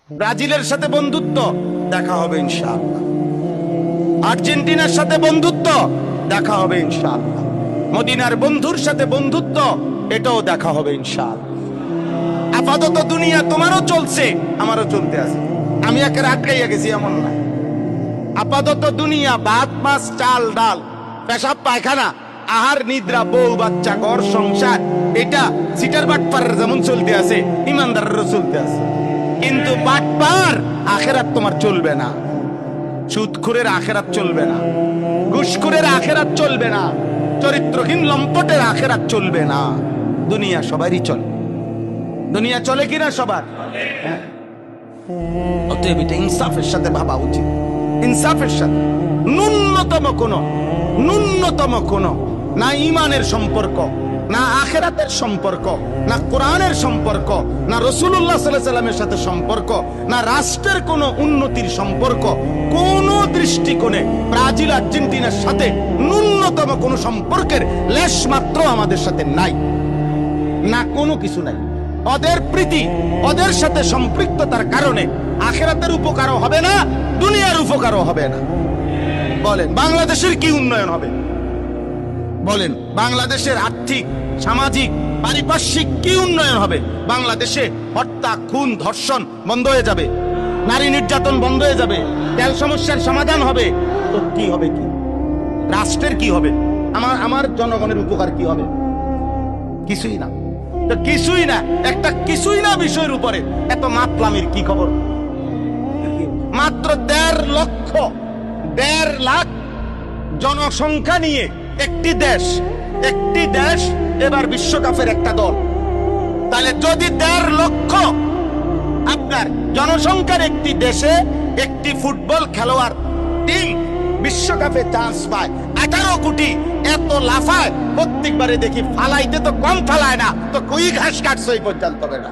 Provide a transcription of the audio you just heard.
ব্রাজিলের সাথে বন্ধুত্ব, দেখা হবে ইনশাআল্লাহ। আর্জেন্টিনার সাথে বন্ধুত্ব, দেখা হবে ইনশাআল্লাহ। মদিনার বন্ধুর সাথে বন্ধুত্ব, এটাও দেখা হবে ইনশাআল্লাহ। আপাতত দুনিয়া তোমারও চলছে, আমারও চলতে আছে, আমি একের আটকাইয়া গেছি এমন না। আপাতত দুনিয়া ভাত মাছ চাল ডাল পেশাব পায়খানা আহার নিদ্রা বউ বাচ্চা ঘর সংসার, এটা সিটার বাটপারের যেমন চলতে আছে ইমানদারেরও চলতে আছে। কিন্তু বাটপার আখেরাত তোমার চলবে না, সুদখোরের আখেরাত চলবে না, ঘুষখোরের আখেরাত চলবে না, চরিত্রহীন লম্পটের আখেরাত চলবে না। দুনিয়া সবারই চলে, দুনিয়া চলে কিনা সবার। অতএব এটা ইনসাফের সাথে ভাবা উচিত, ইনসাফের সাথে। ন্যূনতম কোনো না ইমানের সম্পর্ক, না আখেরাতের সম্পর্ক, না কোরআনের সম্পর্ক, না রাসূলুল্লাহ সাল্লাল্লাহু আলাইহি ওয়াসাল্লামের সাথে সম্পর্ক, না রাষ্ট্রের কোনো উন্নতির সম্পর্ক, কোন দৃষ্টিকোণে ব্রাজিল আর্জেন্টিনার সাথে ন্যূনতম কোনো সম্পর্কের লেশ মাত্র আমাদের সাথে নাই, না কোনো কিছু নাই। ওদের প্রীতি, ওদের সাথে সম্পৃক্ততার কারণে আখেরাতের উপকারও হবে না, দুনিয়ার উপকারও হবে না। বলেন বাংলাদেশের কি উন্নয়ন হবে? বলেন বাংলাদেশের আর্থিক সামাজিক পারিপার্শ্বিক কি উন্নয়ন হবে? বাংলাদেশে হত্যা খুন ধর্ষণ বন্ধ হয়ে যাবে, নারী নির্যাতন বন্ধ হয়ে যাবে, তেল সমস্যার সমাধান হবে, তো কি হবে? কি রাষ্ট্রের কি হবে? আমার জনগণের উপকার কি হবে? কিছুই না, তো কিছুই না। একটা কিছুই না বিষয়ের উপরে এত মাতলামির কি খবর? মাত্র 1.5 লাখ জনসংখ্যা নিয়ে একটি দেশ এবার বিশ্বকাপের একটা দল। তাহলে যদি 1.5 লক্ষ আপনার জনসংখ্যার একটি দেশে একটি ফুটবল খেলোয়াড় টিম বিশ্বকাপে চান্স পায়, 18 কোটি এত লাফায়, প্রত্যেকবারে দেখি ফালাইতে তো কম ফালায় না, তো কই ঘাস কাটছে এই পর্যন্ত হবে না।